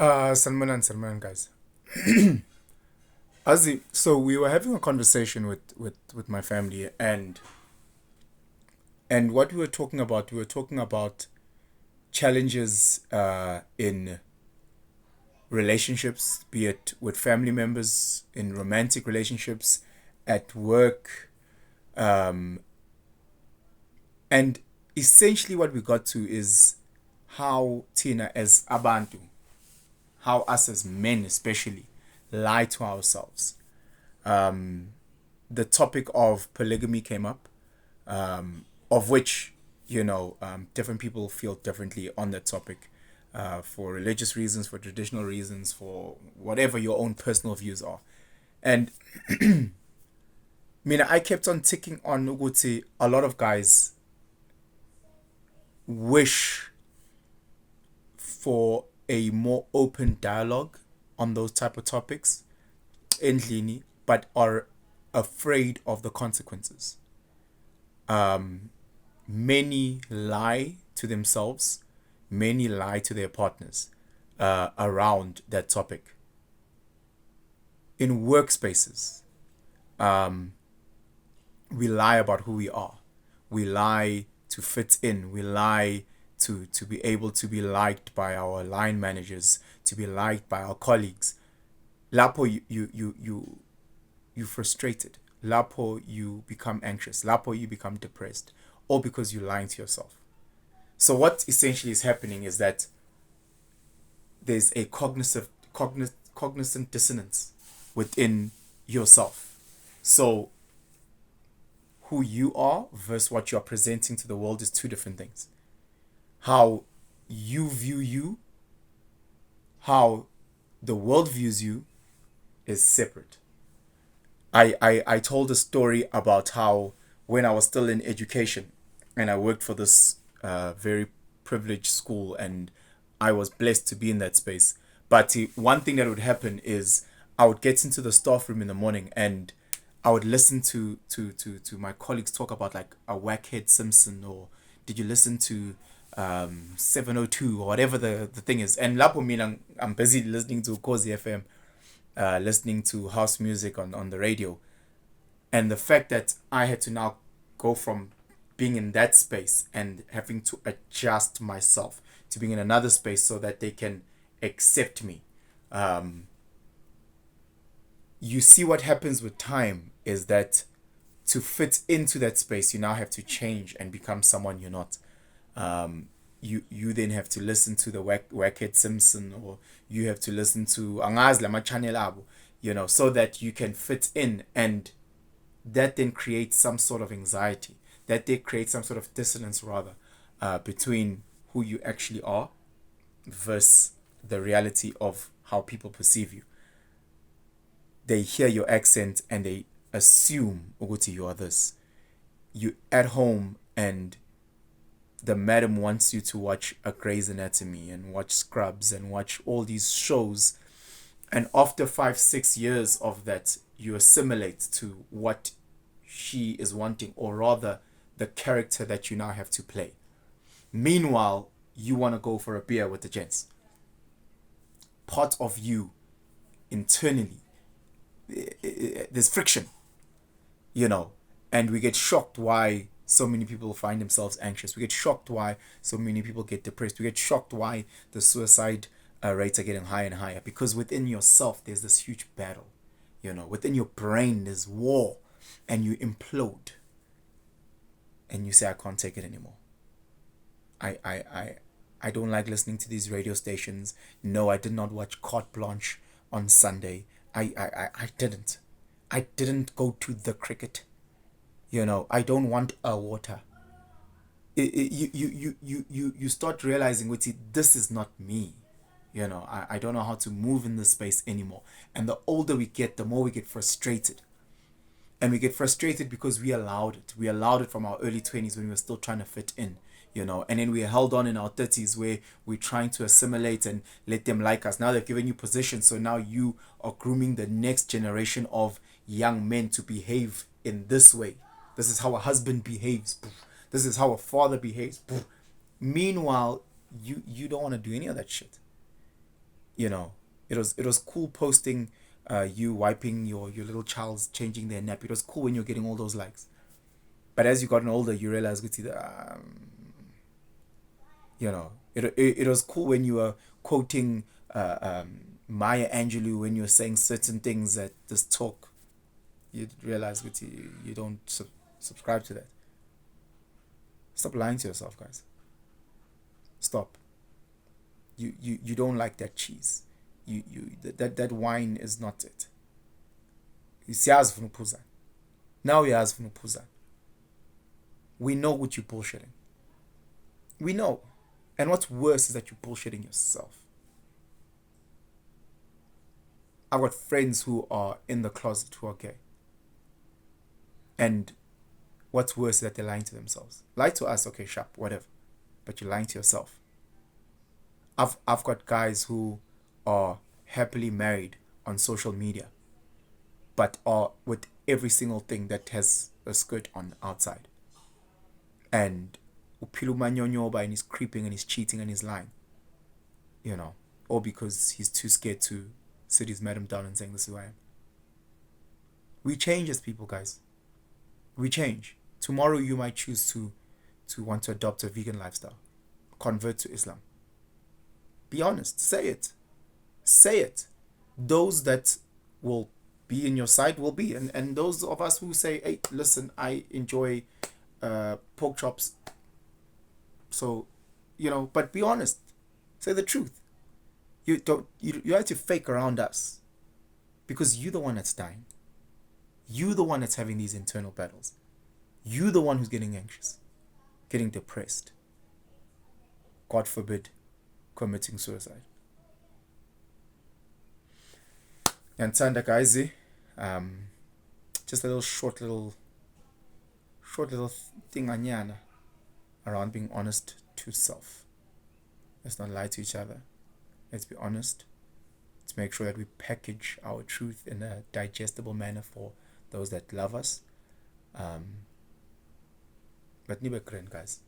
Salman, guys. So we were having a conversation with my family, and what we were talking about challenges in relationships, be it with family members, in romantic relationships, at work, um, and essentially what we got to is how Tina as Abantu, how us as men especially, lie to ourselves. Um, the topic of polygamy came up, of which different people feel differently on that topic, for religious reasons, for traditional reasons, for whatever your own personal views are. And I kept on ticking on Uguti. A lot of guys wish for a more open dialogue on those type of topics endlini, but are afraid of the consequences. Many lie to themselves, many lie to their partners around that topic. In workspaces, we lie about who we are. We lie to fit in. We lie to be able to be liked by our line managers, to be liked by our colleagues. Lapo, you frustrated. Lapo, you become anxious. Lapo, you become depressed, all because you're lying to yourself. So what essentially is happening is that there's a cognizant dissonance within yourself. So who you are versus what you're presenting to the world is two different things. How you view you, how the world views you is separate. I told a story about how when I was still in education and I worked for this very privileged school, and I was blessed to be in that space. But one thing that would happen is I would get into the staff room in the morning and I would listen to my colleagues talk about like a Wackhead Simpson, or did you listen to 702 or whatever the thing is. And lapo mina I'm busy listening to Kozi FM, listening to house music on the radio. And the fact that I had to now go from being in that space and having to adjust myself to being in another space so that they can accept me. You see what happens with time is that to fit into that space, you now have to change and become someone you're not. You then have to listen to the Wackhead Simpson, or you have to listen to Angaz Lama Channel Abu, so that you can fit in, and that then creates some sort of anxiety. That they create some sort of dissonance rather, between who you actually are versus the reality of how people perceive you. They hear your accent and they assume Uguti you are this. You at home and the madam wants you to watch a Grey's Anatomy and watch Scrubs and watch all these shows, and after 5-6 years of that you assimilate to what she is wanting, or rather the character that you now have to play. Meanwhile, you want to go for a beer with the gents. Part of you internally, there's friction, and we get shocked why so many people find themselves anxious. We get shocked why so many people get depressed. We get shocked why the suicide rates are getting higher and higher, because within yourself there's this huge battle. Within your brain there's war, and you implode and you say, I can't take it anymore. I don't like listening to these radio stations. No, I did not watch Carte Blanche on Sunday. I didn't. I didn't go to the cricket. I don't want a water. You start realizing, this is not me. I don't know how to move in this space anymore. And the older we get, the more we get frustrated. And we get frustrated because we allowed it. We allowed it from our early 20s when we were still trying to fit in. And then we held on in our 30s where we're trying to assimilate and let them like us. Now they've given you position, so now you are grooming the next generation of young men to behave in this way. This is how a husband behaves. This is how a father behaves. Meanwhile, you don't want to do any of that shit. You know, it was cool posting you wiping your little child's changing their nap. It was cool when you're getting all those likes. But as you gotten older, you realize it was cool when you were quoting Maya Angelou when you're saying certain things at this talk. You realize you don't subscribe to that. Stop lying to yourself, guys. Stop. You don't like that cheese. That wine is not it. Siyazi ufuna uphuza. Now uyazi ufuna uphuza. We know what you're bullshitting. We know. And what's worse is that you're bullshitting yourself. I've got friends who are in the closet who are gay. And what's worse is that they're lying to themselves. Lie to us, okay, sharp, whatever. But you're lying to yourself. I've got guys who are happily married on social media, but are with every single thing that has a skirt on outside. And upilumanyonyoba and he's creeping and he's cheating and he's lying. You know, all because he's too scared to sit his madam down and saying, this is who I am. We change as people, guys. We change. Tomorrow you might choose to want to adopt a vegan lifestyle, convert to Islam. Be honest. Say it. Say it. Those that will be in your side will be. And those of us who say, hey, listen, I enjoy pork chops. So, but be honest. Say the truth. You have to fake around us. Because you're the one that's dying. You're the one that's having these internal battles. You're the one who's getting anxious, getting depressed. God forbid, committing suicide. And Tanda guys, just a little short little thing anyana around being honest to self. Let's not lie to each other. Let's be honest. Let's make sure that we package our truth in a digestible manner for those that love us. But nibe kren, guys.